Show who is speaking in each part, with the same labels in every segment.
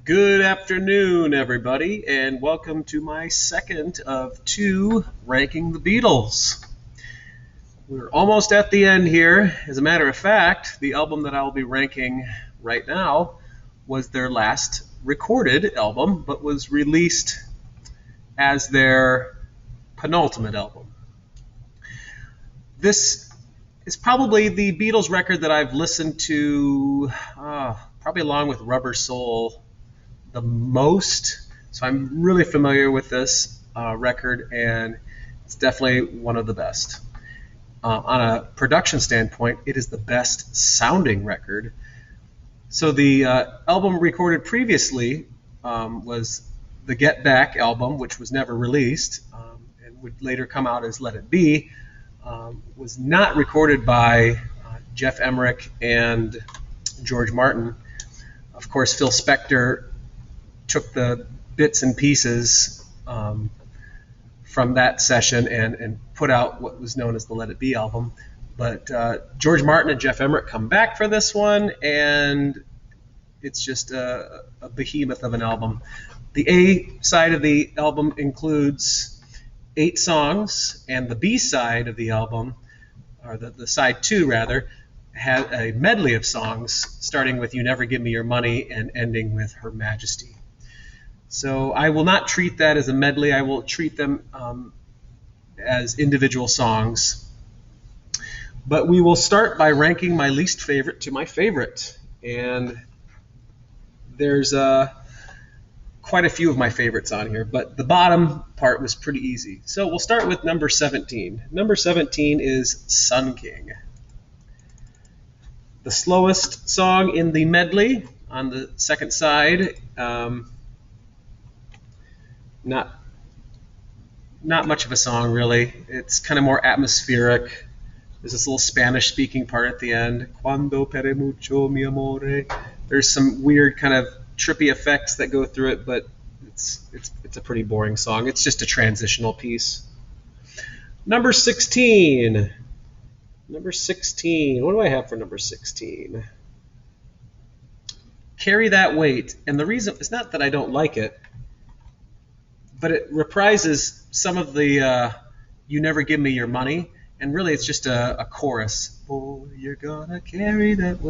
Speaker 1: Good afternoon, everybody, and welcome to my second of two Ranking the Beatles. We're almost at the end here. As a matter of fact, the album that I'll be ranking right now was their last recorded album, but was released as their penultimate album. This is probably the Beatles record that I've listened to, probably along with Rubber Soul, the most. So I'm really familiar with this record, and it's definitely one of the best. On a production standpoint, it is the best sounding record. So the album recorded previously was the Get Back album, which was never released and would later come out as Let It Be. Was not recorded by Jeff Emmerich and George Martin. Of course, Phil Spector took the bits and pieces from that session and put out what was known as the Let It Be album. But George Martin and Jeff Emmerich come back for this one, and it's just a behemoth of an album. The A side of the album includes 8 songs, and the B side of the album, or the side 2 rather, had a medley of songs starting with You Never Give Me Your Money and ending with Her Majesty. So I will not treat that as a medley. I will treat them as individual songs. But we will start by ranking my least favorite to my favorite. And there's quite a few of my favorites on here, but the bottom part was pretty easy. So we'll start with number 17. Number 17 is Sun King. The slowest song in the medley on the second side. Not much of a song, really. It's kind of more atmospheric. There's this little Spanish-speaking part at the end. Cuando pere mucho mi amore. There's some weird kind of trippy effects that go through it, but it's a pretty boring song. It's just a transitional piece. Number 16. Number 16. What do I have for number 16? Carry That Weight. And the reason, it's not that I don't like it, but it reprises some of the You Never Give Me Your Money, and really it's just a chorus. Boy, you're gonna carry that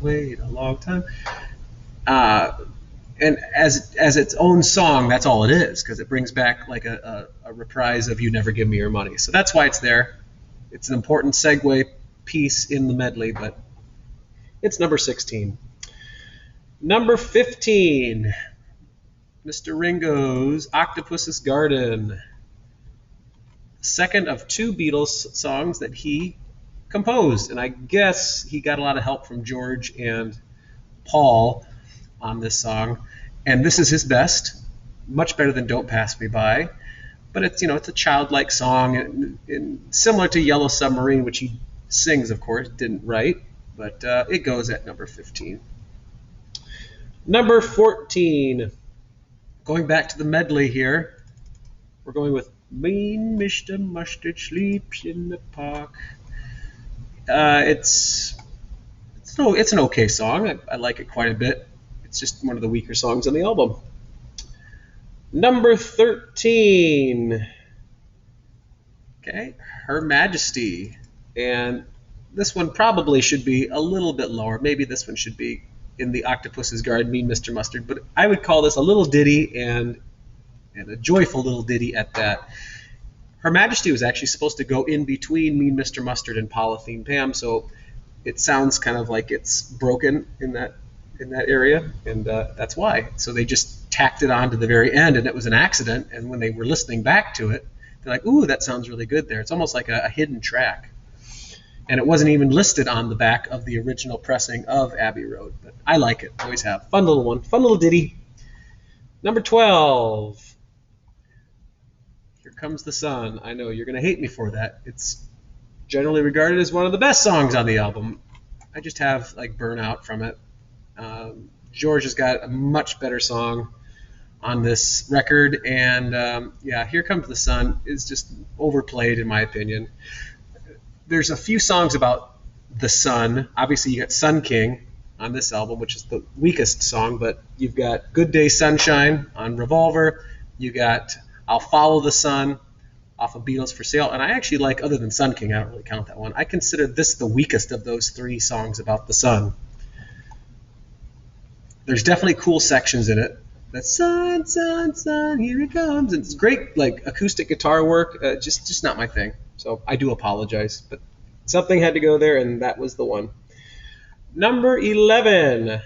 Speaker 1: weight a long time. And as its own song, that's all it is, because it brings back like a reprise of You Never Give Me Your Money. So that's why it's there. It's an important segue piece in the medley, but it's number 16. Number 15. Mr. Ringo's Octopuses Garden. Second of 2 Beatles songs that he composed, and I guess he got a lot of help from George and Paul on this song. And this is his best, much better than Don't Pass Me By. But it's a childlike song, and similar to Yellow Submarine, which he sings, of course, didn't write, but it goes at number 15. Number 14. Going back to the medley here, we're going with Mean Mr. Mustard Sleeps in the Park. It's an okay song. I like it quite a bit. It's just one of the weaker songs on the album. Number 13. Okay, Her Majesty. And this one probably should be a little bit lower. Maybe this one should be in the Octopuses Garden, Mean Mr. Mustard, but I would call this a little ditty and a joyful little ditty at that. Her Majesty was actually supposed to go in between Mean Mr. Mustard and Polythene Pam, so it sounds kind of like it's broken in that area, and that's why. So they just tacked it on to the very end, and it was an accident, and when they were listening back to it, they're like, ooh, that sounds really good there. It's almost like a hidden track. And it wasn't even listed on the back of the original pressing of Abbey Road. But I like it. Always have. Fun little one. Fun little ditty. Number 12. Here Comes the Sun. I know you're going to hate me for that. It's generally regarded as one of the best songs on the album. I just have like burnout from it. George has got a much better song on this record. And Here Comes the Sun is just overplayed in my opinion. There's a few songs about the sun. Obviously, you got Sun King, on this album, which is the weakest song, but you've got Good Day Sunshine on Revolver. You got I'll Follow the Sun off of Beatles for Sale. And I actually like, other than Sun King, I don't really count that one, I consider this the weakest of those three songs about the sun. There's definitely cool sections in it. That sun, sun, sun, here it comes. And it's great, like, acoustic guitar work. Just not my thing. So I do apologize. But something had to go there, and that was the one. Number 11.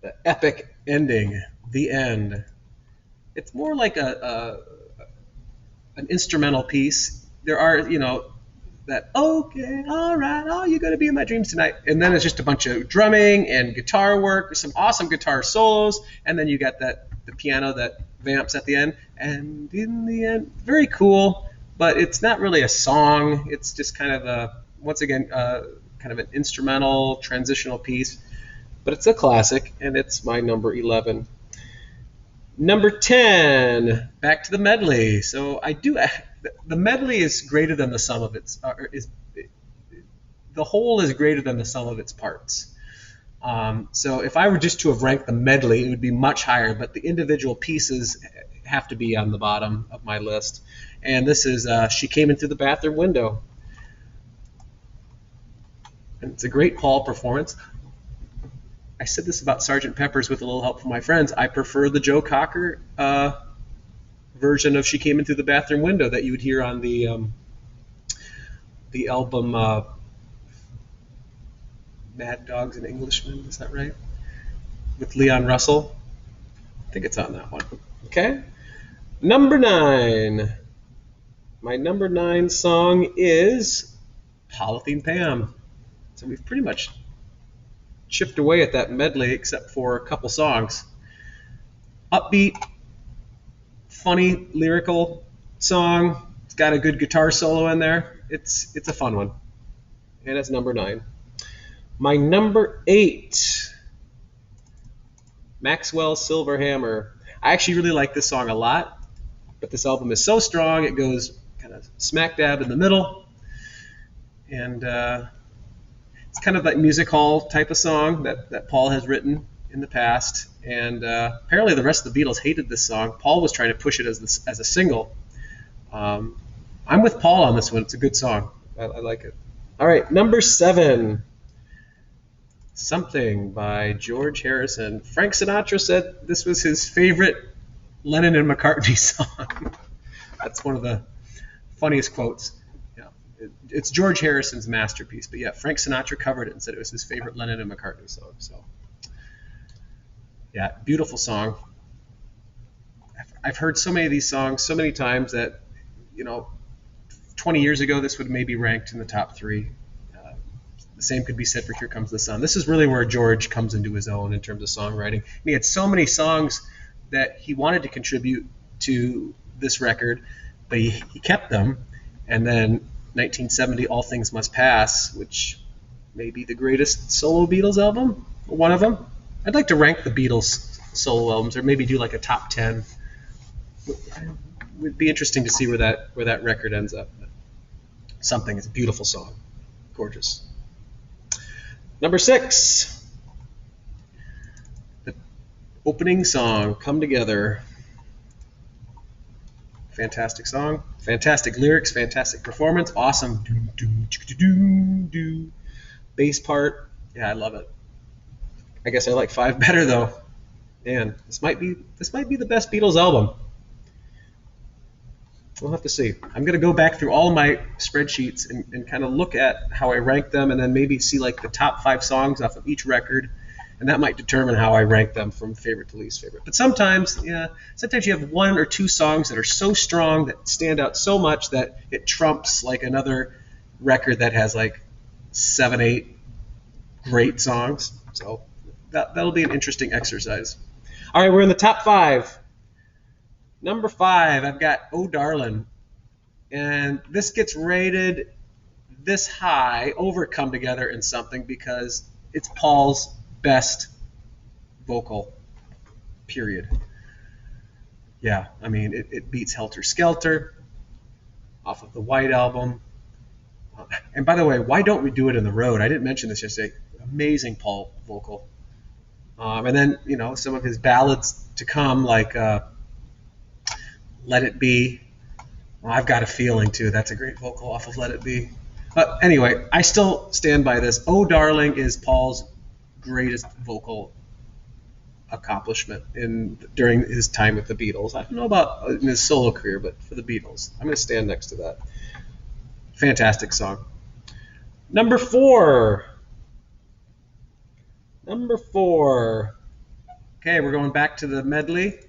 Speaker 1: The epic ending. The end. It's more like an instrumental piece. There are, that, okay, all right, oh, you're going to be in my dreams tonight. And then it's just a bunch of drumming and guitar work, some awesome guitar solos, and then you got the piano that vamps at the end. And in the end, very cool, but it's not really a song. It's just kind of once again, kind of an instrumental transitional piece. But it's a classic, and it's my number 11. Number 10, back to the medley. So the medley is greater than the sum of its, the whole is greater than the sum of its parts. So if I were just to have ranked the medley, it would be much higher, but the individual pieces have to be on the bottom of my list. And this is She Came In Through the Bathroom Window. And it's a great Paul performance. I said this about Sgt. Pepper's with a little help from my friends. I prefer the Joe Cocker version of She Came In Through the Bathroom Window that you would hear on the album Mad Dogs and Englishmen. Is that right? With Leon Russell. I think it's on that one. Okay. Number 9. My number 9 song is Polythene Pam. So we've pretty much chipped away at that medley except for a couple songs. Upbeat, funny, lyrical song. It's got a good guitar solo in there. It's a fun one. And it's number 9. My number 8, Maxwell's Silver Hammer. I actually really like this song a lot, but this album is so strong it goes kind of smack dab in the middle. And it's kind of like music hall type of song that Paul has written in the past. And apparently the rest of the Beatles hated this song. Paul was trying to push it as a single. I'm with Paul on this one. It's a good song. I like it. All right, number 7. Something by George Harrison. Frank Sinatra said this was his favorite Lennon and McCartney song. That's one of the funniest quotes. It's George Harrison's masterpiece, but yeah, Frank Sinatra covered it and said it was his favorite Lennon and McCartney song. So, yeah, beautiful song. I've heard so many of these songs so many times that, 20 years ago this would maybe ranked in the top 3. The same could be said for Here Comes the Sun. This is really where George comes into his own in terms of songwriting. And he had so many songs that he wanted to contribute to this record, but he kept them, and then 1970, All Things Must Pass, which may be the greatest solo Beatles album, or one of them. I'd like to rank the Beatles solo albums, or maybe do like a top 10. It would be interesting to see where that record ends up. Something is a beautiful song, gorgeous. Number 6, the opening song, Come Together. Fantastic song, fantastic lyrics, fantastic performance, awesome bass part. Yeah, I love it. I guess I like 5 better though. Man, this might be the best Beatles album. We'll have to see. I'm going to go back through all of my spreadsheets and kind of look at how I rank them, and then maybe see like the top 5 songs off of each record. And that might determine how I rank them from favorite to least favorite. But sometimes you have 1 or 2 songs that are so strong, that stand out so much that it trumps like another record that has like 7, 8 great songs. So that'll be an interesting exercise. All right, we're in the top 5. Number 5, I've got Oh Darlin'. And this gets rated this high over Come Together in Something because it's Paul's best vocal, period. Yeah, I mean, it beats Helter Skelter off of the White Album. And by the way, why don't we do it in the road? I didn't mention this yesterday. amazing Paul vocal. And then, some of his ballads to come, like Let It Be. Well, I've Got a Feeling, too. That's a great vocal off of Let It Be. But anyway, I still stand by this. Oh, Darling is Paul's greatest vocal accomplishment during his time with the Beatles. I don't know about in his solo career, but for the Beatles, I'm going to stand next to that. Fantastic song. Number four. Okay, we're going back to the medley.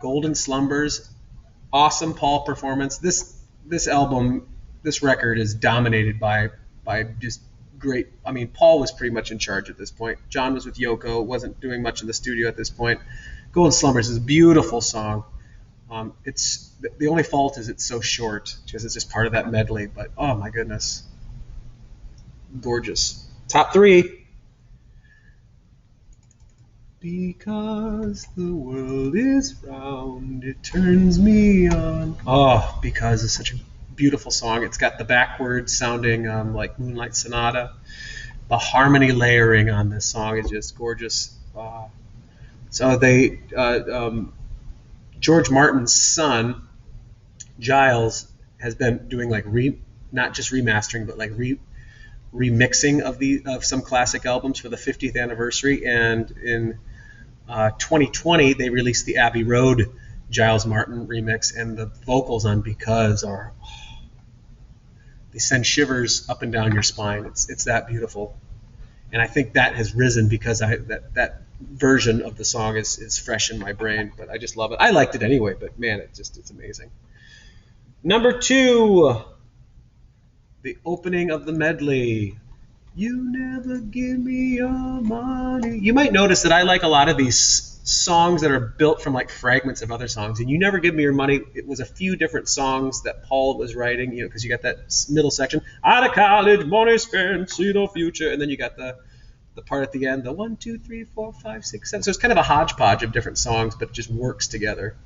Speaker 1: Golden Slumbers. Awesome Paul performance. This album, this record is dominated by just great. I mean, Paul was pretty much in charge at this point. John was with Yoko, wasn't doing much in the studio at this point. Golden Slumbers is a beautiful song. It's the only fault is it's so short because it's just part of that medley. But oh my goodness, gorgeous. Top three. Because the world is round, it turns me on. Oh, Because is such a beautiful song. It's got the backwards sounding like Moonlight Sonata. The harmony layering on this song is just gorgeous. So they, George Martin's son, Giles, has been doing like not just remastering, but like remixing of some classic albums for the 50th anniversary. And in 2020, they released the Abbey Road Giles Martin remix, and the vocals on Because are they send shivers up and down your spine. It's that beautiful, and I think that has risen because that version of the song is fresh in my brain. But I just love it. I liked it anyway, but man, it's amazing. Number two, the opening of the medley. You never give me your money. You might notice that I like a lot of these songs that are built from like fragments of other songs. And You Never Give Me Your Money, it was a few different songs that Paul was writing, because you got that middle section. Out of college, money spent, see no future. And then you got the part at the end, the 1, 2, 3, 4, 5, 6, 7. So it's kind of a hodgepodge of different songs, but it just works together.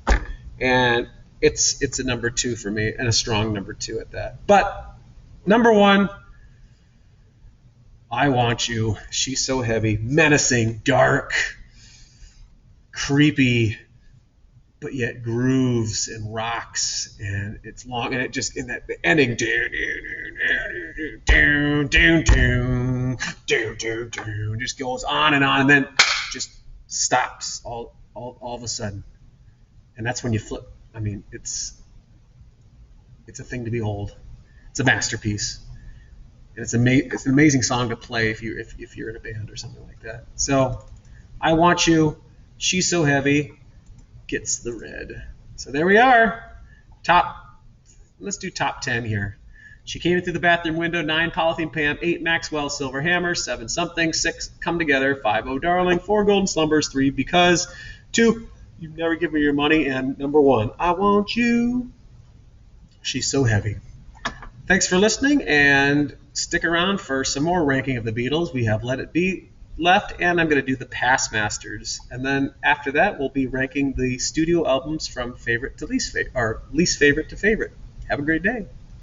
Speaker 1: And it's a number two for me, and a strong number two at that. But number one, I Want You. She's So Heavy, menacing, dark, creepy, but yet grooves and rocks, and it's long, and it just in that the ending, just goes on, and then just stops all of a sudden, and that's when you flip. I mean, it's a thing to behold. It's a masterpiece. And it's an amazing song to play if you're in a band or something like that. So, I Want You, She's So Heavy, gets the red. So there we are. Let's do top 10 here. She Came In Through the Bathroom Window, 9 Polythene Pam, 8 Maxwell Silver Hammer, 7 Something, 6 Come Together, 5 Oh Darling, 4 Golden Slumbers, 3 Because, 2 You Never Give Me Your Money, and number 1, I Want You, She's So Heavy. Thanks for listening, and stick around for some more ranking of the Beatles. We have Let It Be left, and I'm going to do the Past Masters. And then after that, we'll be ranking the studio albums from favorite to least favorite, or least favorite to favorite. Have a great day.